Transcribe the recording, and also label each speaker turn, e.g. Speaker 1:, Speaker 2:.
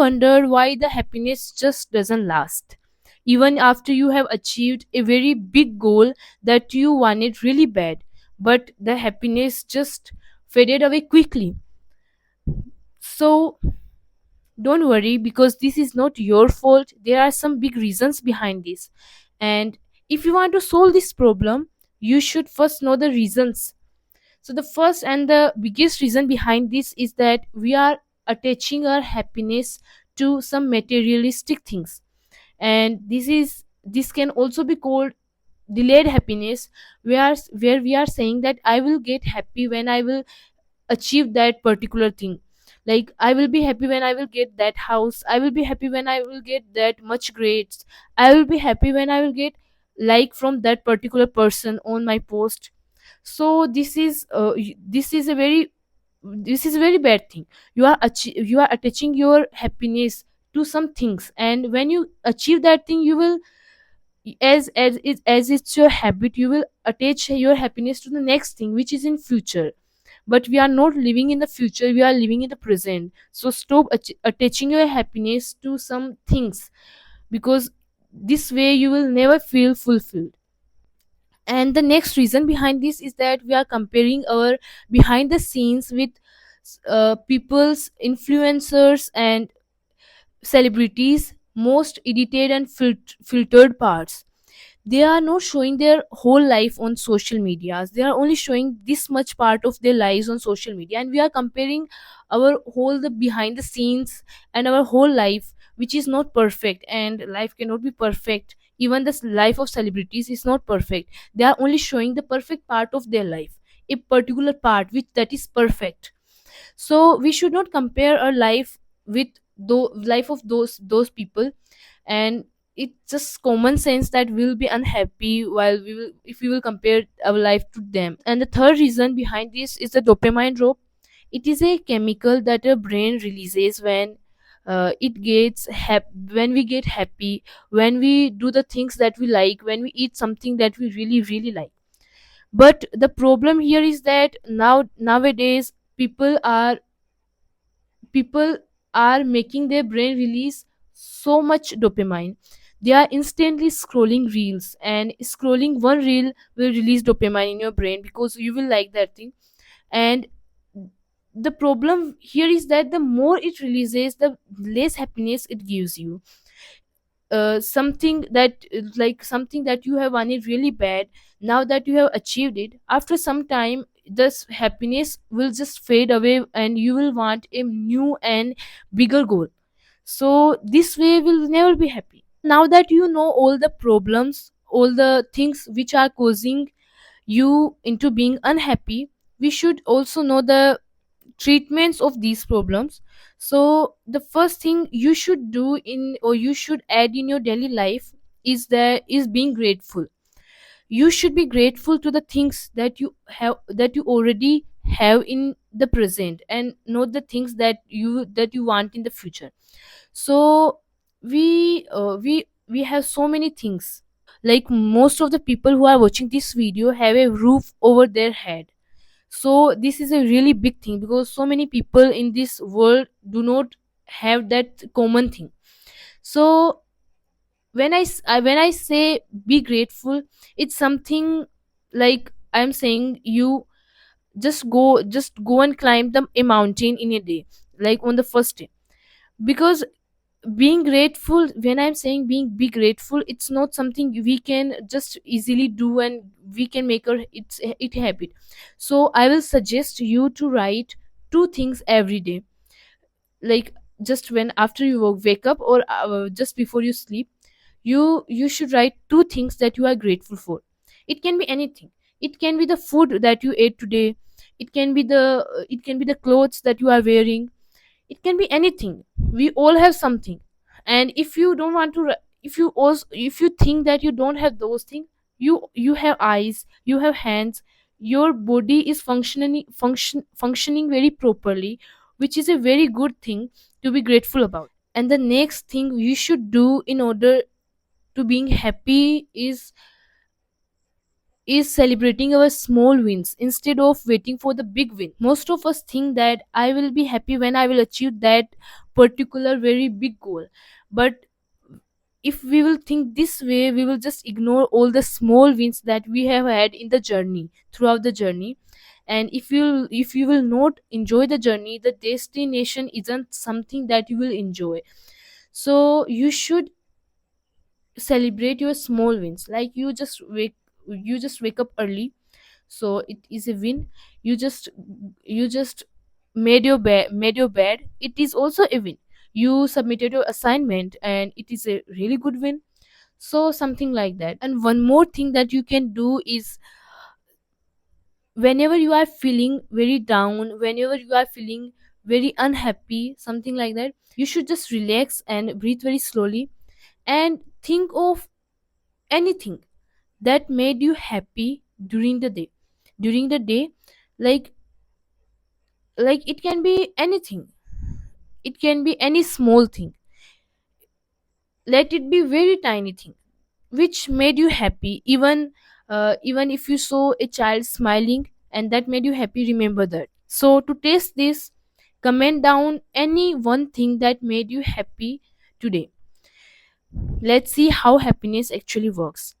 Speaker 1: wonder why the happiness just doesn't last. Even after you have achieved a very big goal that you wanted really bad, but the happiness just faded away quickly. So don't worry, because this is not your fault. There are some big reasons behind this. And if you want to solve this problem, you should first know the reasons. So the first and the biggest reason behind this is that we are attaching our happiness to some materialistic things. And this can also be called delayed happiness, where we are saying that I will get happy when I will achieve that particular thing. Like, I will be happy when I will get that house, I will be happy when I will get that much grades, I will be happy when I will get like from that particular person on my post. So this is a very bad thing. You are attaching your happiness to some things, and when you achieve that thing, you will, as it's your habit, you will attach your happiness to the next thing which is in future. But we are not living in the future, we are living in the present. So stop attaching your happiness to some things, because this way you will never feel fulfilled. And the next reason behind this is that we are comparing our behind the scenes with people's influencers and celebrities most edited and filtered parts. They are not showing their whole life on social medias, they are only showing this much part of their lives on social media, and we are comparing our whole the behind the scenes and our whole life, which is not perfect, and life cannot be perfect. Even the life of celebrities is not perfect. They are only showing the perfect part of their life, a particular part which that is perfect. So we should not compare our life with the life of those people. And it's just common sense that we'll be unhappy while we will if we will compare our life to them. And the third reason behind this is the dopamine drop. It is a chemical that our brain releases when when we get happy, when we do the things that we like, when we eat something that we really really like. But the problem here is that nowadays people are making their brain release so much dopamine. They are instantly scrolling reels, and scrolling one reel will release dopamine in your brain because you will like that thing. And the problem here is that the more it releases, the less happiness it gives you. Something that like something that you have wanted really bad, now that you have achieved it, after some time this happiness will just fade away and you will want a new and bigger goal. So this way will never be happy. Now that you know all the problems, all the things which are causing you into being unhappy, we should also know the treatments of these problems. So the first thing you should do in or you should add in your daily life is being grateful. You should be grateful to the things that you already have in the present, and not the things that you want in the future. So we have so many things. Like, most of the people who are watching this video have a roof over their head. So this is a really big thing, because so many people in this world do not have that common thing. So when I say be grateful, it's something like I'm saying you just go and climb a mountain in a day, like on the first day. Because being grateful, when I'm saying be grateful, it's not something we can just easily do and we can make it habit. So I will suggest you to write two things every day. Like, just when after you wake up, or just before you sleep, you should write two things that you are grateful for. It can be anything. It can be the food that you ate today. It can be the clothes that you are wearing. It can be anything. We all have something. And if you don't want to if you think that you don't have those things, you have eyes, you have hands, your body is functioning very properly, which is a very good thing to be grateful about. And the next thing you should do in order to being happy is celebrating our small wins instead of waiting for the big win. Most of us think that I will be happy when I will achieve that particular very big goal. But if we will think this way, we will just ignore all the small wins that we have had in the journey, throughout the journey. And if you will not enjoy the journey, the destination isn't something that you will enjoy. So you should celebrate your small wins, like you just wake up early, so it is a win. You just made your bed, it is also a win. You submitted your assignment and it is a really good win. So something like that. And one more thing that you can do is, whenever you are feeling very down, whenever you are feeling very unhappy, something like that, you should just relax and breathe very slowly and think of anything that made you happy during the day. like it can be anything, it can be any small thing, let it be very tiny thing which made you happy. Even if you saw a child smiling and that made you happy, remember that. So to test this, comment down any one thing that made you happy today. Let's see how happiness actually works.